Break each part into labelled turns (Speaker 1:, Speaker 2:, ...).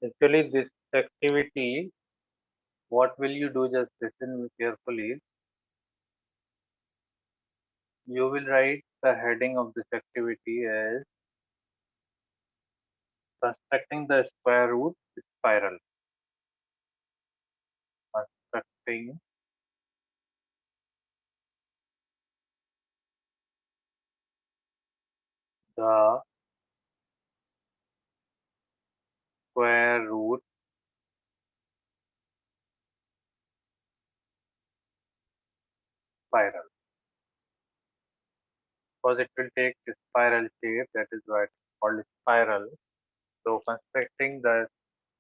Speaker 1: Actually, this activity, what will you do? Just listen carefully. You will write the heading of this activity as constructing the square root spiral. Constructing the square root spiral. Because it will take a spiral shape, that is why it's called spiral. So constructing the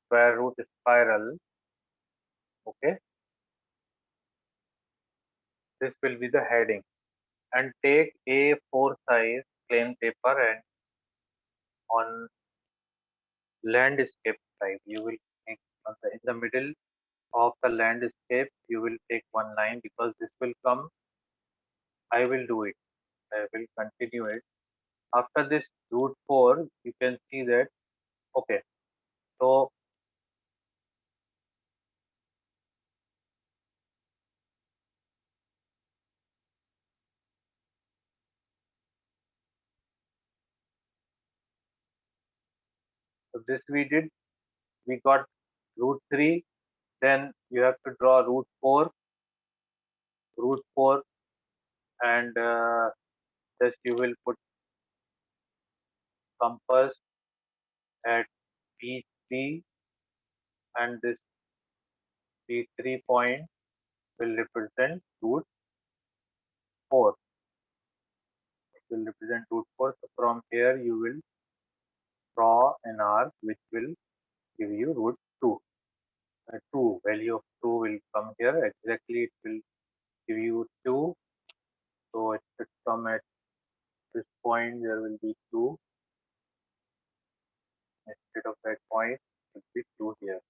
Speaker 1: square root spiral, okay, this will be the heading. And take A4 size plain paper and on landscape type, you will make in the middle of the landscape, you will take one line because this will come. I will do it. I will continue it. After this root 4, you can see that, okay, so this we did, we got root 3, then you have to draw root 4, and just you will put compass at P3, and this P3 point will represent root 4. It will represent root 4. So from here you will draw an arc which will give you root 2. 2 value of 2 will come here. Exactly, it will give you 2. So it should come at this point. There will be 2 instead of that point. It will be 2 here.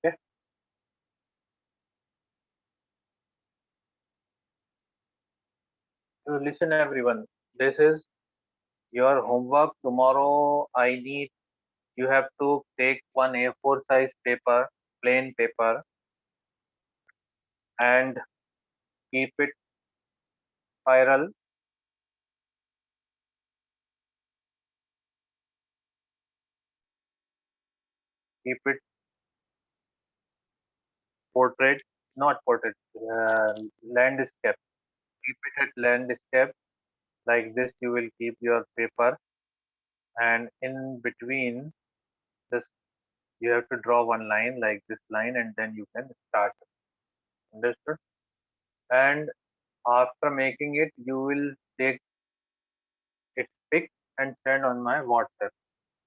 Speaker 1: Okay. So listen, everyone. This is your homework. Tomorrow, I need you have to take one A4 size paper, plain paper, and keep it spiral. Keep it portrait, not portrait, landscape. Keep it at landscape like this. You will keep your paper, and in between, just you have to draw one line like this line, and then you can start. Understood? And after making it, you will take it pic and send on my WhatsApp.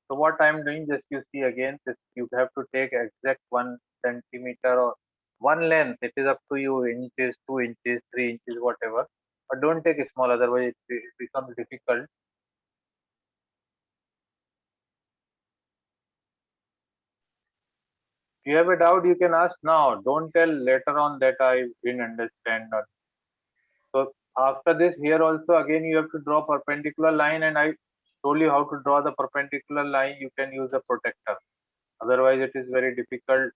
Speaker 1: So what I'm doing, just you see again, this you have to take exact 1 centimeter or one length. It is up to you, inches, 2 inches, 3 inches, whatever. But don't take a small, otherwise it becomes difficult. If you have a doubt, you can ask now. Don't tell later on that I didn't understand. So after this, here also again you have to draw perpendicular line, and I told you how to draw the perpendicular line. You can use a protector. Otherwise, it is very difficult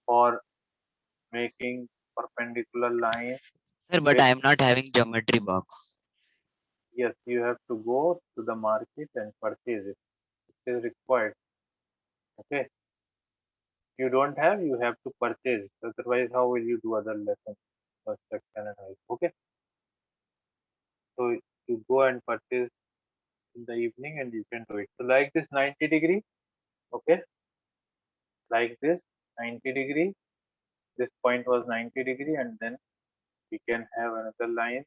Speaker 1: for making perpendicular line.
Speaker 2: Sir, but I am not having geometry box.
Speaker 1: Yes, you have to go to the market and purchase it. It is required. Okay. You don't have, you have to purchase. Otherwise, how will you do other lessons? First section and all. Okay. So you go and purchase in the evening and you can do it. So like this 90-degree. Okay. Like this 90-degree. This point was 90-degree, and then we can have another line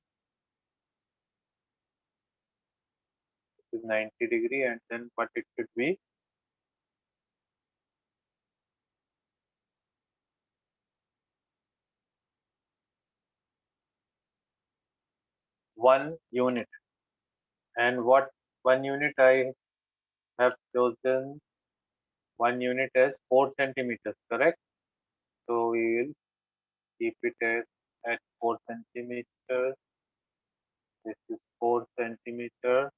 Speaker 1: which is 90-degree, and then what it should be, 1 unit. And what 1 unit I have chosen 1 unit as 4 centimeters, correct? So we will keep it at 4 centimeters. This is 4 centimeter.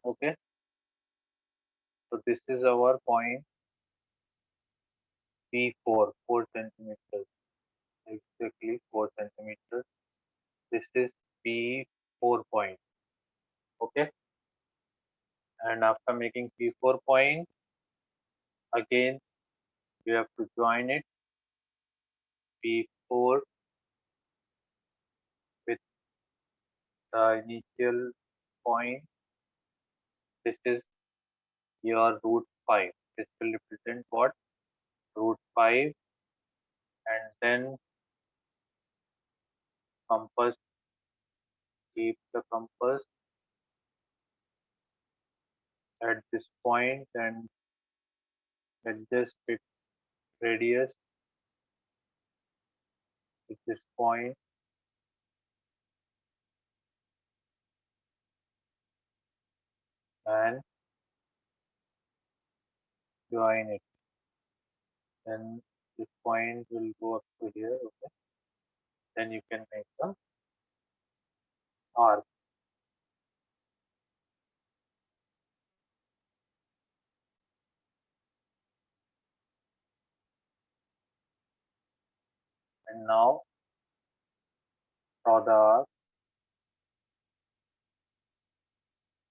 Speaker 1: Okay. So this is our point P4, 4 centimeters. Exactly 4 centimeters. This is P4 point. Okay. And after making P4 point, again you have to join it P4 with the initial point. This is your root 5. This will represent what? Root 5, and then compass, keep the compass at this point and adjust its radius at this point, and join it. Then this point will go up to here. Okay. Then you can make the arc. And now draw the arc.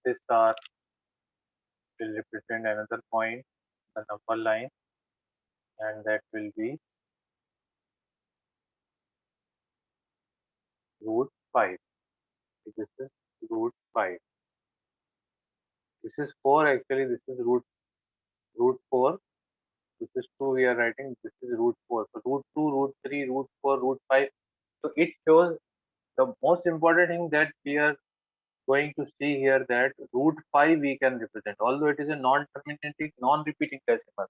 Speaker 1: This arc will represent another point, the number line, and that will be root 5. This is root 5. This is 4 actually. This is root 4. This is 2 we are writing. This is root 4. So root 2, root 3, root 4, root 5. So it shows the most important thing that we are going to see here, that root 5 we can represent, although it is a non-terminating, non-repeating decimal.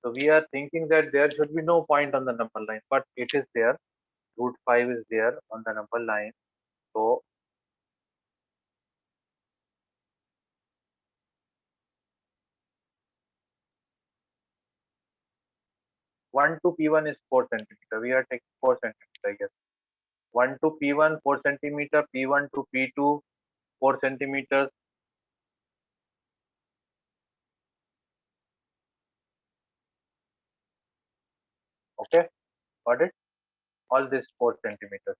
Speaker 1: So we are thinking that there should be no point on the number line, but it is there. Root 5 is there on the number line. So 1 to P1 is 4 centimeter. We are taking 4 centimeter, I guess. 1 to P1, 4 centimeter. P1 to P2, 4 centimeters. Okay, got it? All this 4 centimeters.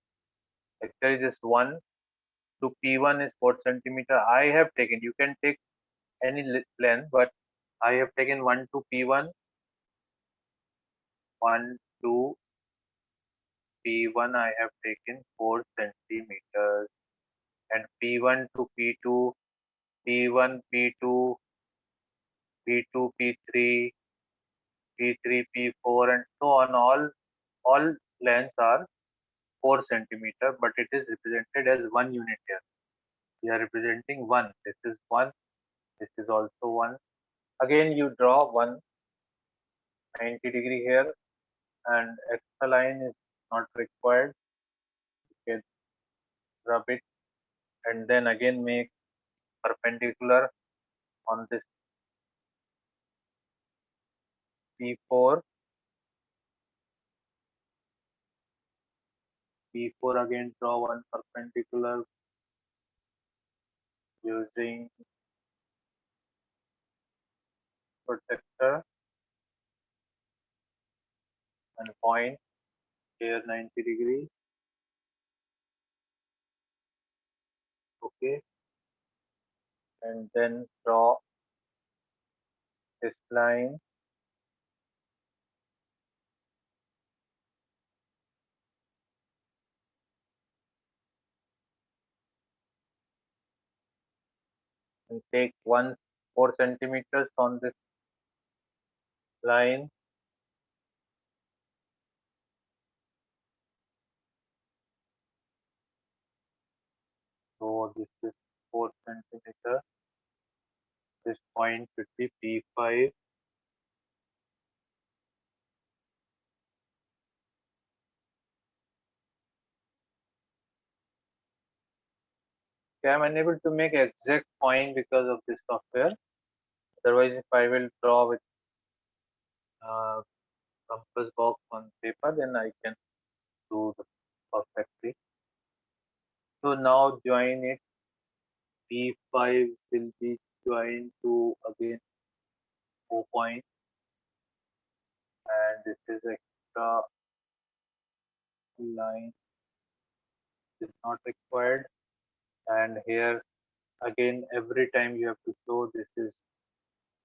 Speaker 1: Actually, this 1 to P1 is 4 centimeter. I have taken, you can take any length, but I have taken 1 to P1, 1 to P1, I have taken 4 centimeters, and P1 to P2, P1, P2, P2, P3, P3, P4, and so on. All lengths are 4 centimeter, but it is represented as 1 unit here. We are representing 1. This is 1. This is also 1. Again, you draw 190-degree here, and extra line is not required. You can rub it, and then again make perpendicular on this P4. P4 again draw one perpendicular using protector and point here 90-degree. Okay, and then draw this line and take 4 centimeters on this line. So this is 4 centimeter. This point should be P5. Okay, I'm unable to make exact point because of this software. Otherwise, if I will draw with compass box on paper, then I can do the perfectly. So now join it. P5 will be joined to again 4 points, and this is extra line is not required. And here again, every time you have to show this is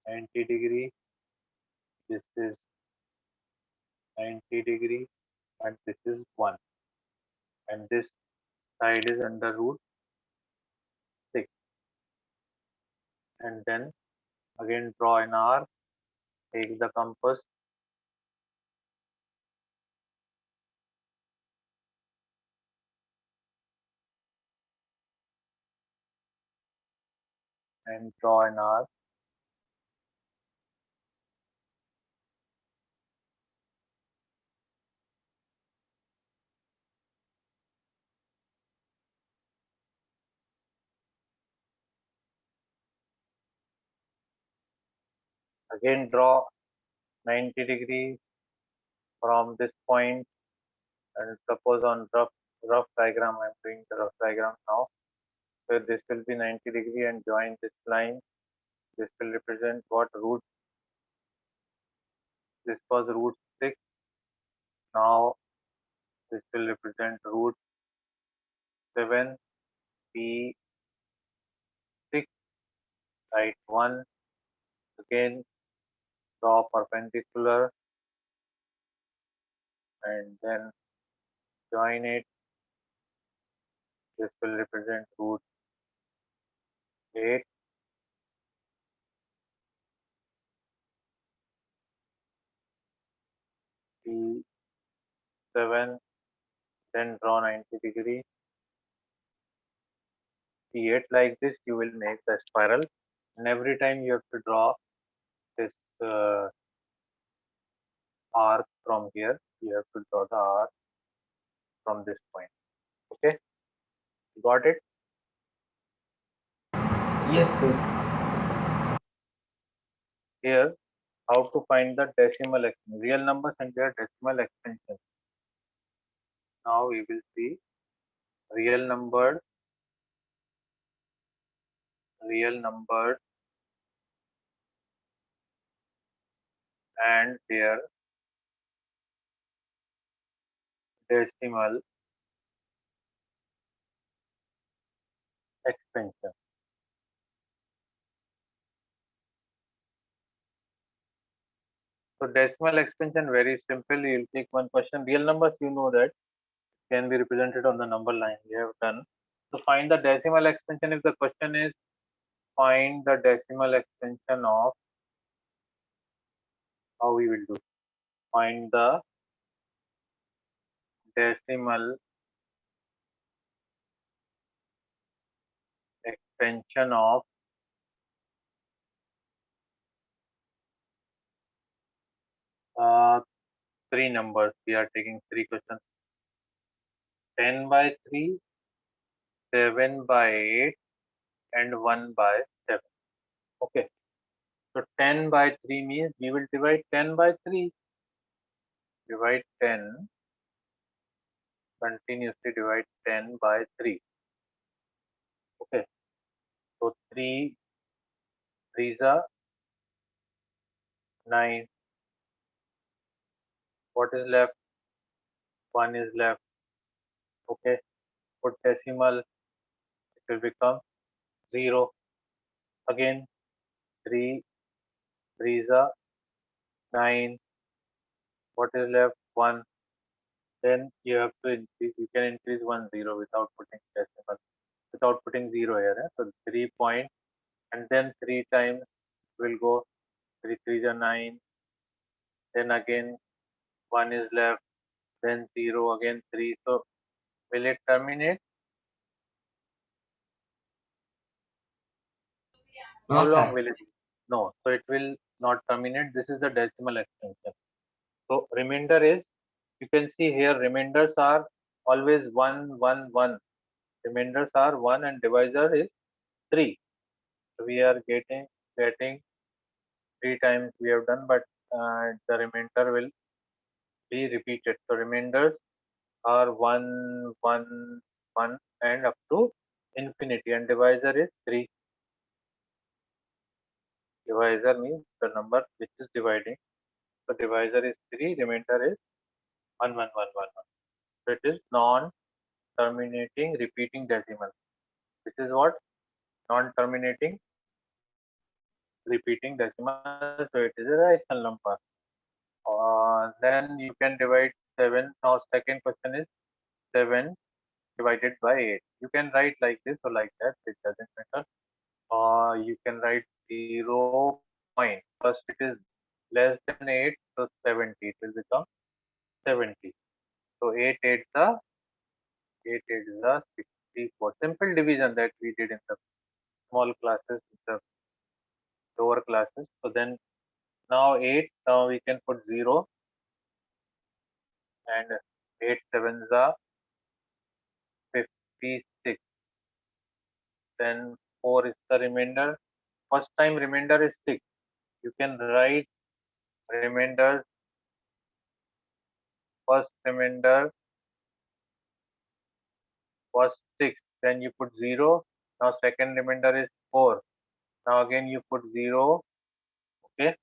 Speaker 1: 90°, this is 90°, and this is 1, and this side is under root 6. And then again draw an arc, take the compass, and draw an arc. Again draw 90° from this point, and suppose on rough diagram, I'm doing the rough diagram now. So this will be 90° and join this line. This will represent what? Root. This was root 6. Now this will represent root 7. P6, write 1. Again draw perpendicular and then join it. This will represent root 8. P7, then draw 90°. P8, like this you will make the spiral, and every time you have to draw this arc from here. You have to draw the arc from this point. Okay, got it?
Speaker 3: Yes, sir.
Speaker 1: Here, how to find the decimal extension, real numbers and their decimal extension. Now we will see real numbers and their decimal expansion. So decimal expansion, very simple. You'll take one question. Real numbers, you know that can be represented on the number line. We have done. So find the decimal expansion. If the question is find the decimal expansion of, how we will do? Find the decimal expansion of three numbers. We are taking three questions. 10/3, 7/8, and 1/7. Okay. So 10/3 means we will divide 10/3. Divide 10. Continuously divide 10/3. Okay. So 3 threes are 9. What is left? 1 is left. Okay. Put decimal. It will become 0. Again 3 threes are 9. What is left? 1. Then you have to increase. You can increase 1 0 without putting decimal. Without putting 0 here. So 3 point, and then 3 times will go 3 threes are 9. Then again 1 is left. Then 0 again 3. So will it terminate? How
Speaker 3: No,
Speaker 1: long
Speaker 3: sir.
Speaker 1: will it? No. So it will not terminate. This is the decimal extension. So remainder is, you can see here remainders are always 1 1 1. Remainders are 1 and divisor is 3. So we are getting 3 times we have done, but the remainder will be repeated. So remainders are 1, 1, 1 and up to infinity, and divisor is 3. Divisor means the number which is dividing. So divisor is 3, remainder is 1, 1, 1, 1, 1. So it is non-terminating repeating decimal. This is what? Non-terminating repeating decimal. So it is a rational number. Then you can divide 7. Now second question is 7 divided by 8. You can write like this or like that. It doesn't matter. You can write 0 point. First it is less than 8, so 70. It will become 70. So 8 8 is the 64. Simple division that we did in the small classes, in the lower classes. So then now 8, now we can put 0, and 8 sevens are 56. Then 4 is the remainder. First time remainder is 6. You can write remainders. First remainder was 6. Then you put 0. Now second remainder is 4. Now again you put 0. Okay.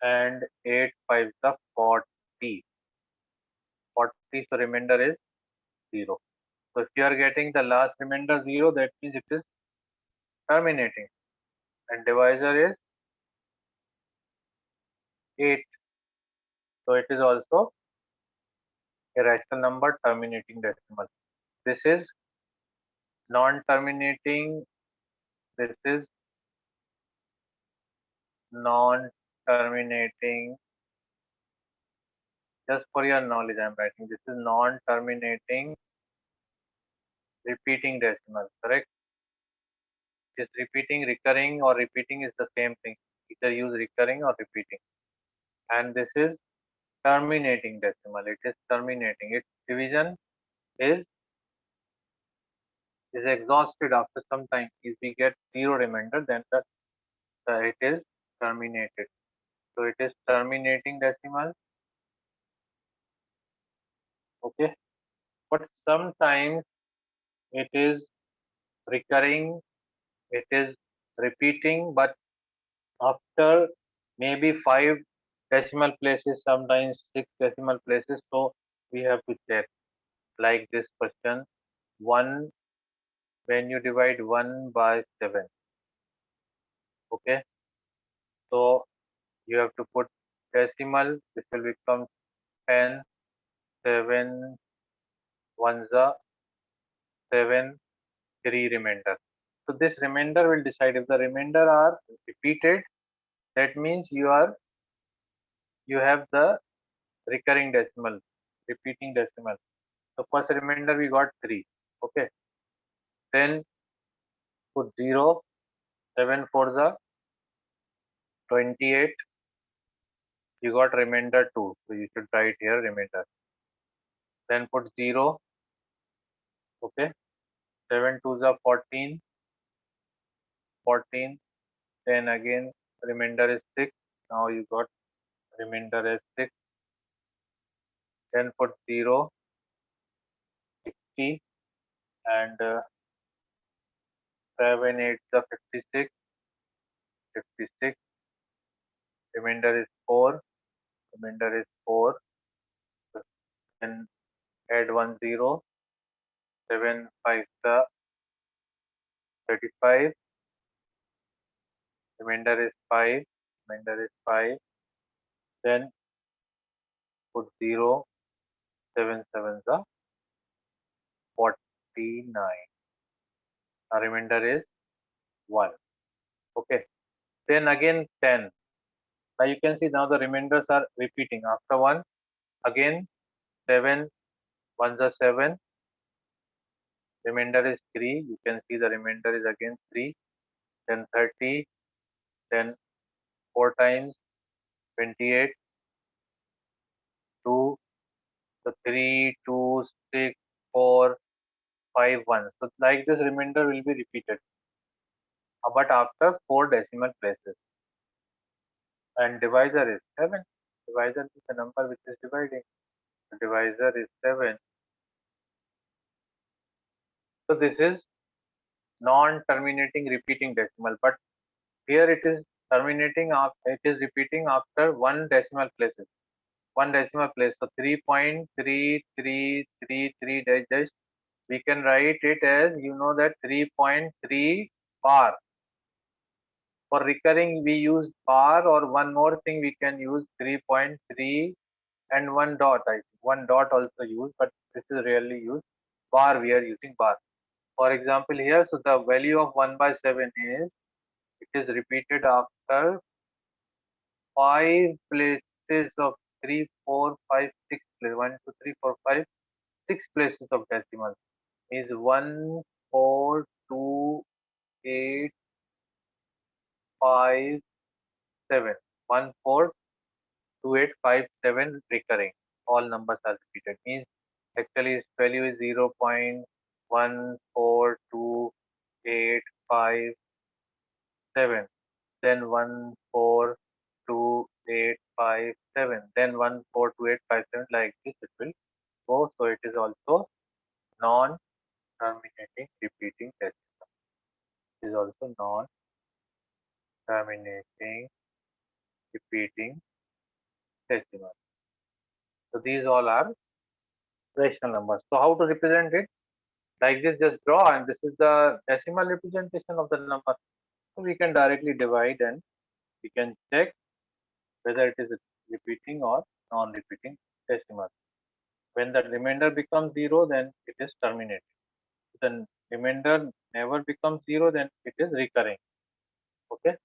Speaker 1: And 8 5 is the 40. 40, so remainder is 0. So if you are getting the last remainder 0, that means it is terminating. And divisor is 8. So it is also a rational number terminating decimal. This is non-terminating. This is non-terminating. Just for your knowledge, I am writing. This is non-terminating repeating decimal. Correct? Is repeating, recurring, or repeating is the same thing. Either use recurring or repeating. And this is terminating decimal. It is terminating. Its division is exhausted after some time. If we get 0 remainder, then it is terminated. So it is terminating decimal. Okay. But sometimes it is recurring, it is repeating, but after maybe 5 decimal places, sometimes 6 decimal places. So we have to check, like this question. 1, when you divide 1 by 7. Okay. So you have to put decimal. This will become 10, 7, 1 7, 3 remainder. So this remainder will decide. If the remainder are repeated, that means you have the recurring decimal, repeating decimal. So first remainder we got 3. Okay. Then put 0, 7 for the 28. You got remainder 2. So you should write here remainder. Then put 0. Okay. 7 2 the 14. 14. Then again remainder is 6. Now you got remainder is 6. Then put 0, 60, and 7 8 the 56. 56. Remainder is 4. Remainder is 4. Then add 1 0. 7 5 the 35. Remainder is 5. Remainder is 5. Then put 0. 7 7 the 49. Now remainder is 1. Okay. Then again 10. Now you can see now the remainders are repeating. After 1, again 7 1 the 7. Remainder is 3. You can see the remainder is again 3. Then 30. Then 4 times 28. 2. So 3 2 6 4 5 1. So like this remainder will be repeated, but after 4 decimal places. And divisor is 7. Divisor is the number which is dividing. The divisor is 7. So this is non-terminating repeating decimal, but here it is terminating after, it is repeating after 1 decimal places. 1 decimal place. So 3.3333 dash dash. We can write it as, you know, that 3.3 bar. For recurring we use bar, or one more thing we can use 3.3 and 1 dot. I think 1 dot also used, but this is rarely used. Bar, we are using bar. For example here, so the value of 1 by 7 is, it is repeated after 5 places of 3, 4, 5, 6 places. 1, 2, 3, 4, 5, 6 places of decimal is 1, 4, 2, 8, 5, 7. 1, 4, 2, 8, 5, 7 recurring. All numbers are repeated. Means actually its value is 0.142857. Then 142,857. Then 142,857. Like this it will go. So it is also non-terminating repeating decimal. It is also non-terminating repeating decimal. So these all are rational numbers. So how to represent it? Like this, just draw, and this is the decimal representation of the number. So we can directly divide, and we can check whether it is repeating or non-repeating decimal. When the remainder becomes 0, then it is terminated. Then remainder never becomes 0, then it is recurring. Okay.